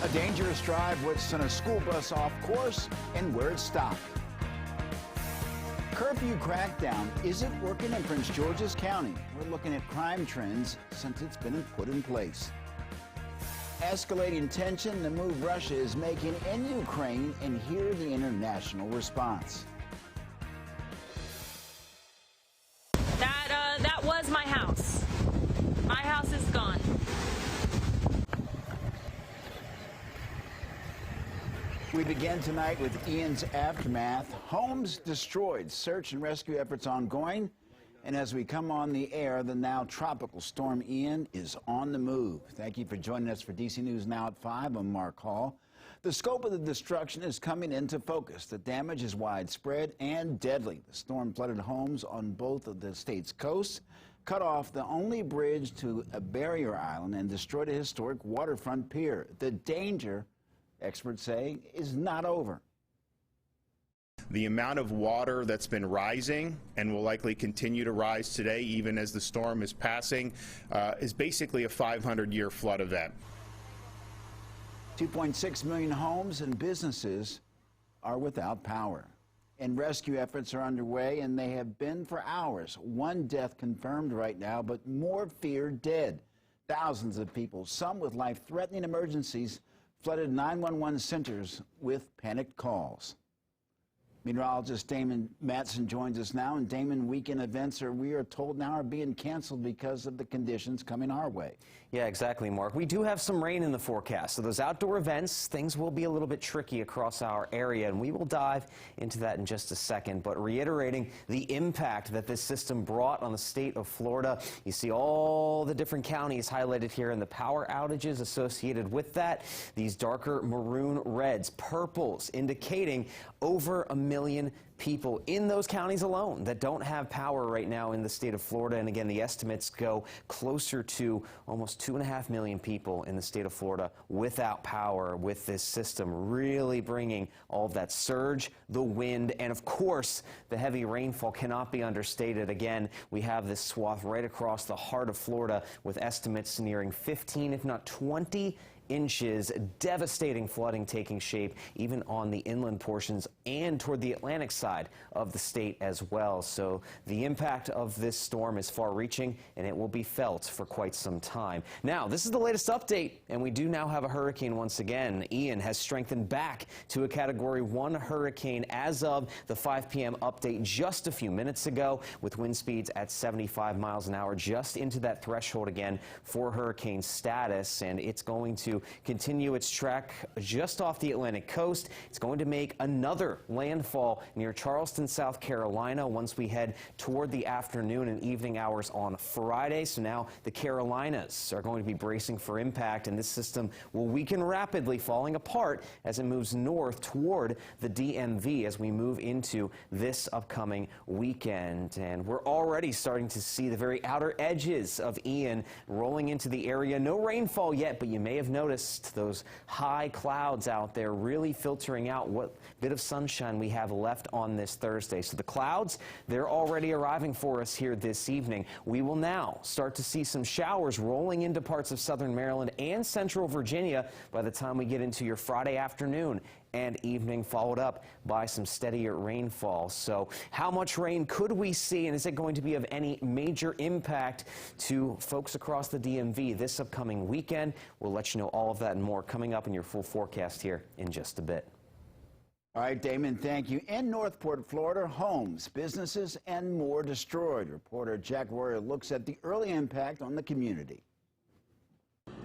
A dangerous drive which sent a school bus off course and where it stopped. Curfew crackdown isn't working in Prince George's County. We're looking at crime trends since it's been put in place. Escalating tension, the move Russia is making in Ukraine, and hear the international response. That was my house. My house is gone. We begin tonight with Ian's aftermath. Homes destroyed, search and rescue efforts ongoing. And as we come on the air, the now tropical storm Ian is on the move. Thank you for joining us for DC News Now at 5. I'm Mark Hall. The scope of the destruction is coming into focus. The damage is widespread and deadly. The storm flooded homes on both of the state's coasts, cut off the only bridge to a barrier island, and destroyed a historic waterfront pier. The danger, experts say, is not over. The amount of water that's been rising and will likely continue to rise today, even as the storm is passing, is basically a 500-year flood event. 2.6 million homes and businesses are without power. And rescue efforts are underway, and they have been for hours. One death confirmed right now, but more feared dead. Thousands of people, some with life-threatening emergencies, flooded 911 centers with panicked calls. Meteorologist Damon Matson joins us now. And Damon, weekend events we are told now are being canceled because of the conditions coming our way. Yeah, exactly, Mark. We do have some rain in the forecast, so those outdoor events, things will be a little bit tricky across our area, and we will dive into that in just a second. But reiterating the impact that this system brought on the state of Florida, you see all the different counties highlighted here and the power outages associated with that. These darker maroon reds, purples, indicating over 1 million people in those counties alone that don't have power right now in the state of Florida. And again, the estimates go closer to almost 2.5 million people in the state of Florida without power, with this system really bringing all of that surge, the wind, and of course, the heavy rainfall cannot be understated. Again, we have this swath right across the heart of Florida with estimates nearing 15, if not 20 inches, devastating flooding taking shape even on the inland portions and toward the Atlantic side of the state as well. So the impact of this storm is far-reaching, and it will be felt for quite some time. Now, this is the latest update, and we do now have a hurricane once again. Ian has strengthened back to a Category 1 hurricane as of the 5 p.m. update just a few minutes ago, with wind speeds at 75 miles an hour, just into that threshold again for hurricane status, and it's going to continue its track just off the Atlantic coast. It's going to make another landfall near Charleston, South Carolina, once we head toward the afternoon and evening hours on Friday. So now the Carolinas are going to be bracing for impact, and this system will weaken rapidly, falling apart as it moves north toward the DMV as we move into this upcoming weekend. And we're already starting to see the very outer edges of Ian rolling into the area. No rainfall yet, but you may have noticed those high clouds out there really filtering out what bit of sunshine we have left on this Thursday. So the clouds, they're already arriving for us here this evening. We will now start to see some showers rolling into parts of southern Maryland and central Virginia by the time we get into your Friday afternoon and evening, followed up by some steadier rainfall. So how much rain could we see, and is it going to be of any major impact to folks across the DMV this upcoming weekend? We'll let you know all of that and more coming up in your full forecast here in just a bit. All right, Damon, thank you. In Northport, Florida, homes, businesses, and more destroyed. Reporter Jack Royer looks at the early impact on the community.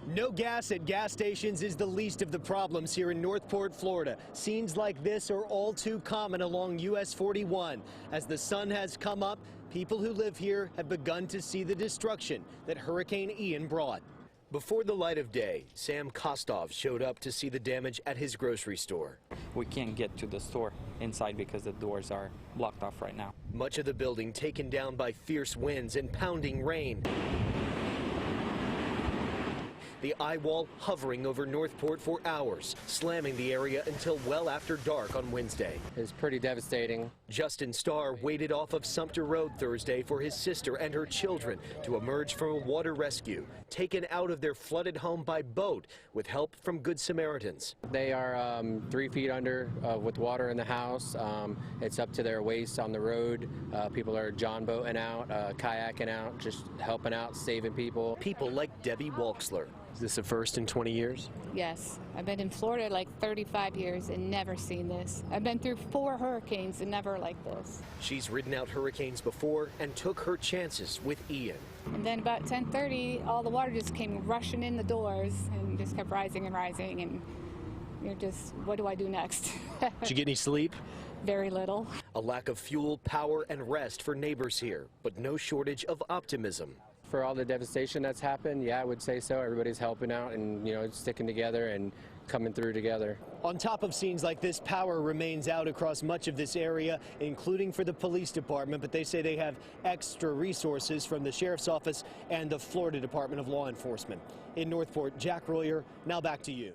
No gas at gas stations is the least of the problems here in Northport, Florida. Scenes like this are all too common along US 41. As the sun has come up, people who live here have begun to see the destruction that Hurricane Ian brought. Before the light of day, Sam Kostov showed up to see the damage at his grocery store. We can't get to the store inside because the doors are blocked off right now. Much of the building taken down by fierce winds and pounding rain. The eye wall hovering over Northport for hours, slamming the area until well after dark on Wednesday. It's pretty devastating. Justin Starr waited off of Sumter Road Thursday for his sister and her children to emerge from a water rescue, taken out of their flooded home by boat with help from Good Samaritans. They are 3 feet under with water in the house. It's up to their waist on the road. People are john boating out, kayaking out, just helping out, saving people. People like Debbie Walksler. Is this the first in 20 years? Yes. I've been in Florida like 35 years and never seen this. I've been through 4 hurricanes and never like this. She's ridden out hurricanes before and took her chances with Ian. And then about 10:30, all the water just came rushing in the doors and just kept rising and rising. And you're just, what do I do next? Did you get any sleep? Very little. A lack of fuel, power, and rest for neighbors here, but no shortage of optimism. For all the devastation that's happened, yeah, I would say so. Everybody's helping out and, sticking together and coming through together. On top of scenes like this, power remains out across much of this area, including for the police department, but they say they have extra resources from the sheriff's office and the Florida Department of Law Enforcement. In Northport, Jack Royer, now back to you.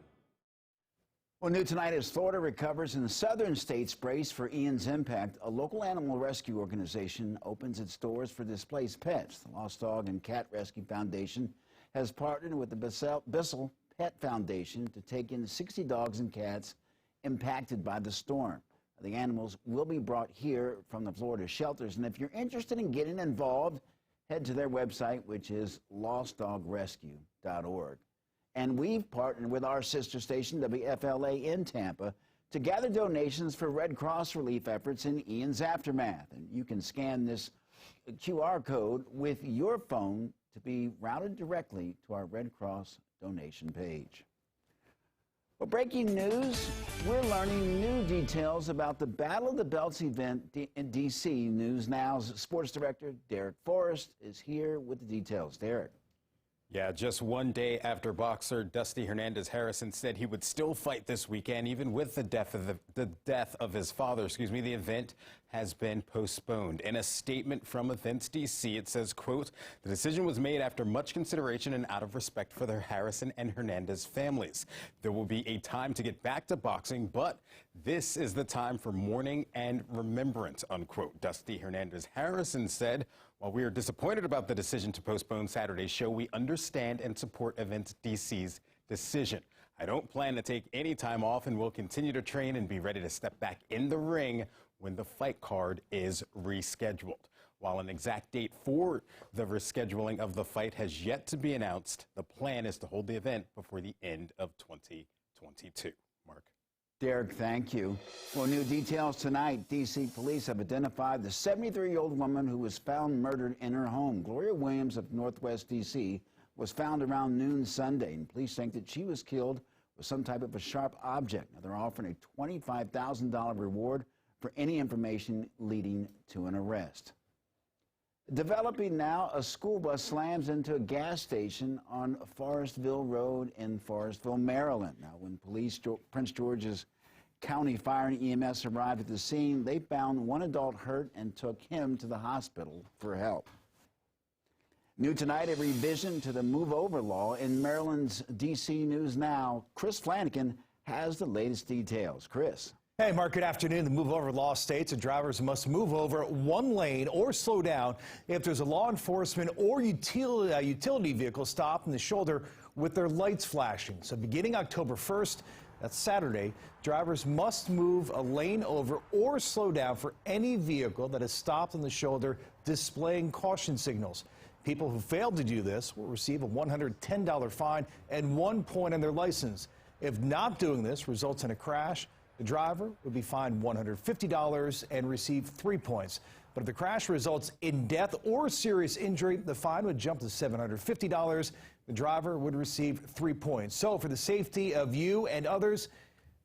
Well, new tonight as Florida recovers and southern states brace for Ian's impact, a local animal rescue organization opens its doors for displaced pets. The Lost Dog and Cat Rescue Foundation has partnered with the Bissell Pet Foundation to take in 60 dogs and cats impacted by the storm. The animals will be brought here from the Florida shelters, and if you're interested in getting involved, head to their website, which is lostdogrescue.org. And we've partnered with our sister station, WFLA in Tampa, to gather donations for Red Cross relief efforts in Ian's aftermath. And you can scan this QR code with your phone to be routed directly to our Red Cross donation page. Well, breaking news, we're learning new details about the Battle of the Belts event in D.C. News Now's sports director, Derek Forrest, is here with the details. Derek. Yeah, just one day after boxer Dusty Hernandez Harrison said he would still fight this weekend, even with the death of his father. The event has been postponed. In a statement from Events DC, it says, quote, "The decision was made after much consideration and out of respect for the Harrison and Hernandez families. There will be a time to get back to boxing, but this is the time for mourning and remembrance," unquote. Dusty Hernandez Harrison said, "While we are disappointed about the decision to postpone Saturday's show, we understand and support Events DC's decision. I don't plan to take any time off and will continue to train and be ready to step back in the ring when the fight card is rescheduled." While an exact date for the rescheduling of the fight has yet to be announced, the plan is to hold the event before the end of 2022. Mark. Derek, thank you. Well, new details tonight. D.C. police have identified the 73-year-old woman who was found murdered in her home. Gloria Williams of Northwest D.C. was found around noon Sunday, and police think that she was killed with some type of a sharp object. Now, they're offering a $25,000 reward for any information leading to an arrest. Developing now, a school bus slams into a gas station on Forestville Road in Forestville, Maryland. Now, when police, Prince George's County Fire and EMS arrived at the scene, they found one adult hurt and took him to the hospital for help. New tonight, a revision to the move-over law in Maryland's D.C. News Now. Chris Flanagan has the latest details. Chris. Hey, Mark, good afternoon. The move-over law states that drivers must move over one lane or slow down if there's a law enforcement or utility vehicle stopped in the shoulder with their lights flashing. So beginning October 1st, that's Saturday, drivers must move a lane over or slow down for any vehicle that is stopped on the shoulder displaying caution signals. People who fail to do this will receive a $110 fine and 1 point on their license. If not doing this results in a crash, the driver would be fined $150 and receive 3 points. But if the crash results in death or serious injury, the fine would jump to $750. The driver would receive 3 points. So for the safety of you and others,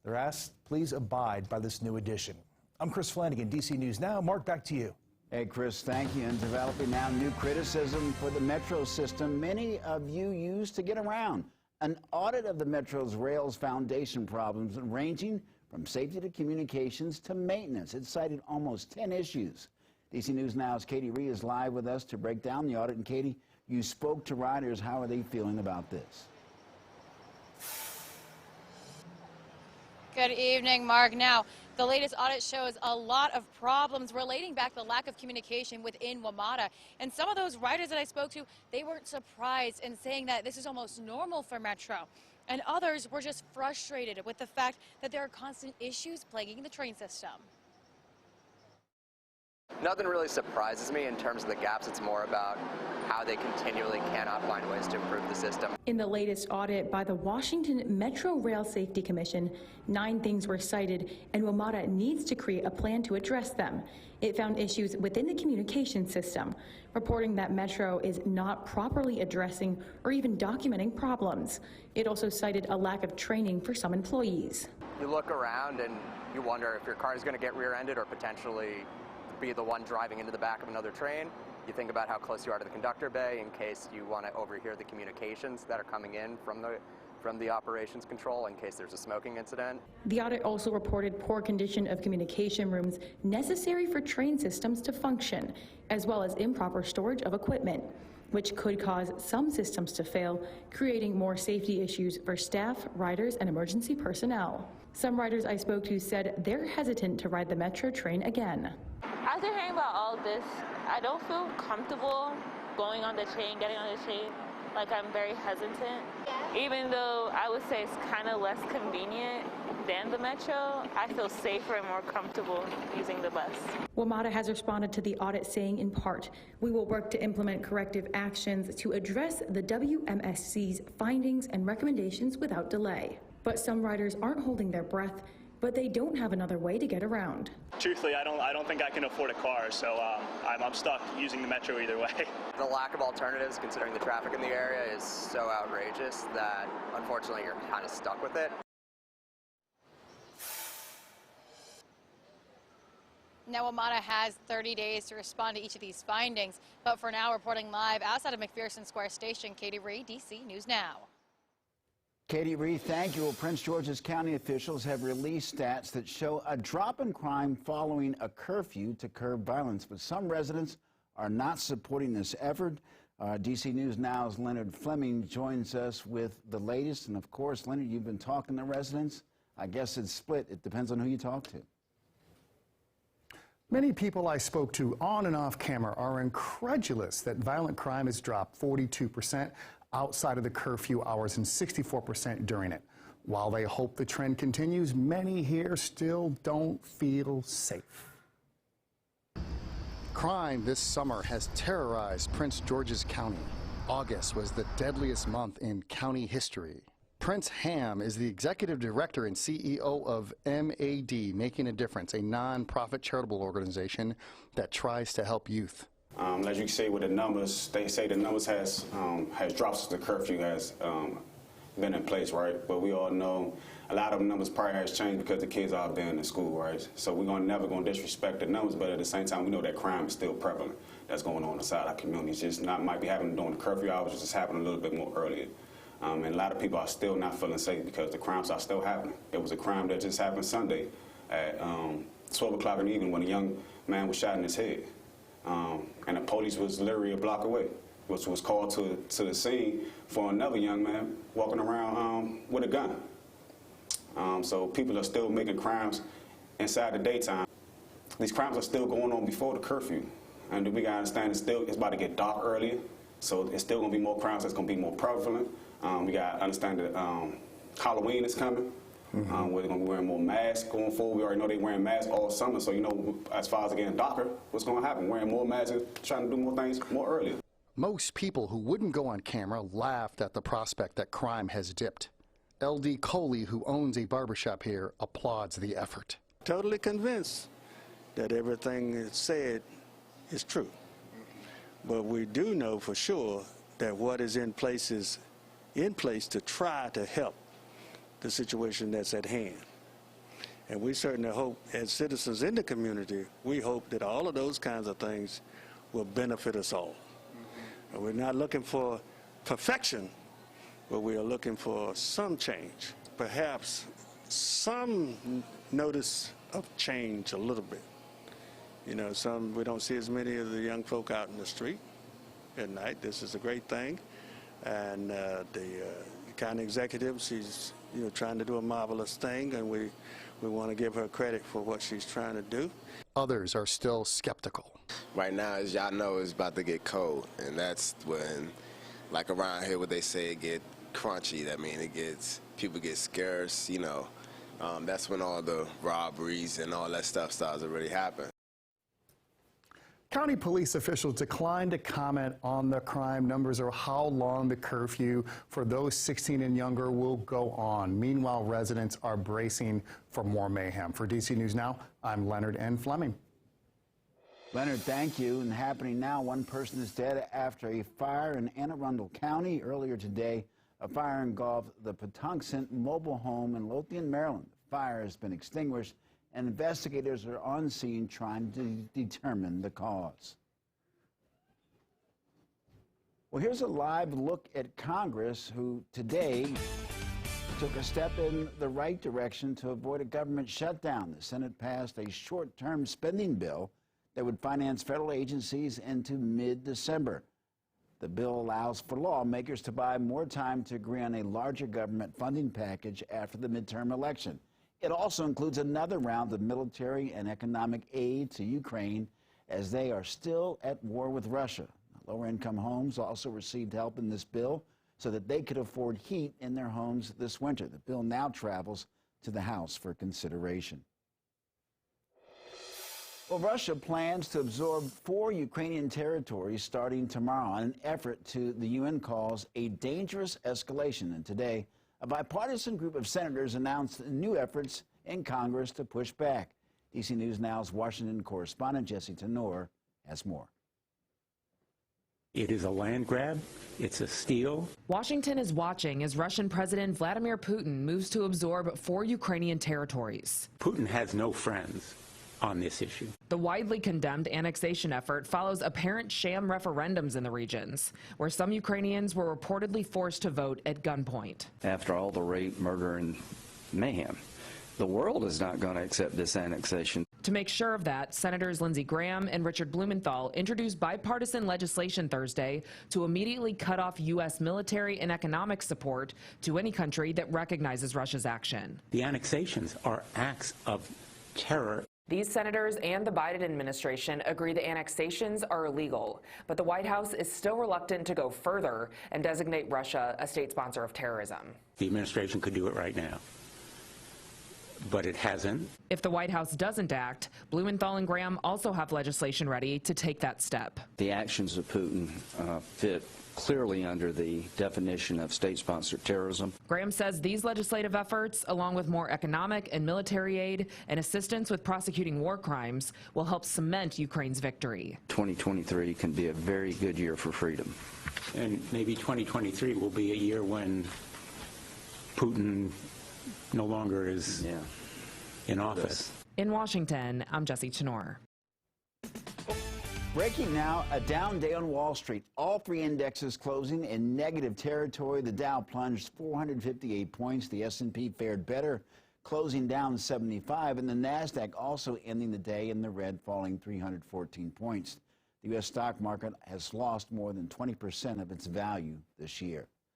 they're asked, please abide by this new addition. I'm Chris Flanagan, DC News Now. Mark, back to you. Hey, Chris, thank you. And developing now new criticism for the metro system many of you use to get around. An audit of the Metro's rails foundation problems ranging from safety to communications to maintenance. It cited almost 10 issues. DC News Now's Katie Ree is live with us to break down the audit. And Katie, you spoke to riders. How are they feeling about this? Good evening, Mark. Now, the latest audit shows a lot of problems relating back to the lack of communication within WMATA. And some of those riders that I spoke to, they weren't surprised in saying that this is almost normal for Metro. And others were just frustrated with the fact that there are constant issues plaguing the train system. Nothing really surprises me in terms of the gaps. It's more about how they continually cannot find ways to improve the system. In the latest audit by the Washington Metro Rail Safety Commission, 9 things were cited, and WMATA needs to create a plan to address them. It found issues within the communication system, reporting that Metro is not properly addressing or even documenting problems. It also cited a lack of training for some employees. You look around and you wonder if your car is going to get rear-ended or potentially be the one driving into the back of another train. You think about how close you are to the conductor bay in case you want to overhear the communications that are coming in from the operations control in case there's a smoking incident. The audit also reported poor condition of communication rooms necessary for train systems to function, as well as improper storage of equipment, which could cause some systems to fail, creating more safety issues for staff, riders, and emergency personnel. Some riders I spoke to said they're hesitant to ride the Metro train again. After hearing about all this, I don't feel comfortable going on the train, getting on the train. Like, I'm very hesitant. Even though I would say it's kind of less convenient than the Metro, I feel safer and more comfortable using the bus. WMATA has responded to the audit saying, in part, we will work to implement corrective actions to address the WMSC's findings and recommendations without delay. But some riders aren't holding their breath, but they don't have another way to get around. Truthfully, I don't think I can afford a car, so I'm stuck using the Metro either way. The lack of alternatives, considering the traffic in the area, is so outrageous that unfortunately you're kind of stuck with it. Now, WMATA has 30 days to respond to each of these findings. But for now, reporting live outside of McPherson Square Station, Katie Reed, DC News Now. Katie Reed, thank you. Well, Prince George's County officials have released stats that show a drop in crime following a curfew to curb violence. But some residents are not supporting this effort. DC News Now's Leonard Fleming joins us with the latest. And, of course, Leonard, you've been talking to residents. I guess it's split. It depends on who you talk to. Many people I spoke to on and off camera are incredulous that violent crime has dropped 42% outside of the curfew hours and 64% during it. While they hope the trend continues, many here still don't feel safe. Crime this summer has terrorized Prince George's County. August was the deadliest month in county history. Prince Ham is the executive director and CEO of MAD, Making a Difference, a non-profit charitable organization that tries to help youth. As you can see with the numbers, they say the numbers has dropped since the curfew has been in place, right? But we all know a lot of the numbers probably has changed because the kids are been in school, right? So we're never going to disrespect the numbers, but at the same time, we know that crime is still prevalent. That's going on inside our communities. Just might be happening during the curfew hours, just happening a little bit more earlier. And a lot of people are still not feeling safe because the crimes are still happening. There was a crime that just happened Sunday at 12 o'clock in the evening when a young man was shot in his head. And the police was literally a block away, which was called to the scene for another young man walking around with a gun. So people are still making crimes inside the daytime. These crimes are still going on before the curfew. And we gotta understand it's about to get dark earlier, so it's still gonna be more crimes that's gonna be more prevalent. We gotta understand that Halloween is coming. We're going to be wearing more masks going forward. We already know they're wearing masks all summer, so you know, as far as it getting darker, what's going to happen? Wearing more masks and trying to do more things more earlier. Most people who wouldn't go on camera laughed at the prospect that crime has dipped. L.D. Coley, who owns a barbershop here, applauds the effort. Totally convinced that everything is said is true. But we do know for sure that what is in place to try to help the situation that's at hand. And we certainly hope, as citizens in the community, we hope that all of those kinds of things will benefit us all. And we're not looking for perfection, but we are looking for some change, perhaps some notice of change a little bit. You know, we don't see as many of the young folk out in the street at night. This is a great thing. And the county executive. She's trying to do a marvelous thing, and we want to give her credit for what she's trying to do. Others are still skeptical. Right now, as y'all know, it's about to get cold, and that's when, like around here, what they say, it get crunchy. That means people get scarce. That's when all the robberies and all that stuff starts to really happen. County police officials declined to comment on the crime numbers or how long the curfew for those 16 and younger will go on. Meanwhile, residents are bracing for more mayhem. For DC News Now, I'm Leonard N. Fleming. Leonard, thank you. And happening now, one person is dead after a fire in Anne Arundel County. Earlier today, a fire engulfed the Patuxent mobile home in Lothian, Maryland. The fire has been extinguished, and investigators are on scene trying to determine the cause. Well, here's a live look at Congress, who today took a step in the right direction to avoid a government shutdown. The Senate passed a short-term spending bill that would finance federal agencies into mid-December. The bill allows for lawmakers to buy more time to agree on a larger government funding package after the midterm election. It also includes another round of military and economic aid to Ukraine as they are still at war with Russia. Lower-income homes also received help in this bill so that they could afford heat in their homes this winter. The bill now travels to the House for consideration. Well, Russia plans to absorb 4 Ukrainian territories starting tomorrow in an effort to the UN calls a dangerous escalation. And today, a bipartisan group of senators announced new efforts in Congress to push back. DC News Now's Washington correspondent Jesse Tenor has more. It is a land grab. It's a steal. Washington is watching as Russian President Vladimir Putin moves to absorb 4 Ukrainian territories. Putin has no friends on this issue. The widely condemned annexation effort follows apparent sham referendums in the regions, where some Ukrainians were reportedly forced to vote at gunpoint. After all the rape, murder, and mayhem, the world is not going to accept this annexation. To make sure of that, Senators Lindsey Graham and Richard Blumenthal introduced bipartisan legislation Thursday to immediately cut off U.S. military and economic support to any country that recognizes Russia's action. The annexations are acts of terror. These senators and the Biden administration agree the annexations are illegal, but the White House is still reluctant to go further and designate Russia a state sponsor of terrorism. The administration could do it right now, but it hasn't. If the White House doesn't act, Blumenthal and Graham also have legislation ready to take that step. The actions of Putin fit clearly under the definition of state-sponsored terrorism. Graham says these legislative efforts, along with more economic and military aid and assistance with prosecuting war crimes, will help cement Ukraine's victory. 2023 can be a very good year for freedom. And maybe 2023 will be a year when Putin no longer is in office. In Washington, I'm Jesse Tenor. Breaking now, a down day on Wall Street. All 3 indexes closing in negative territory. The Dow plunged 458 points. The S&P fared better, closing down 75. And the NASDAQ also ending the day in the red, falling 314 points. The U.S. stock market has lost more than 20% of its value this year.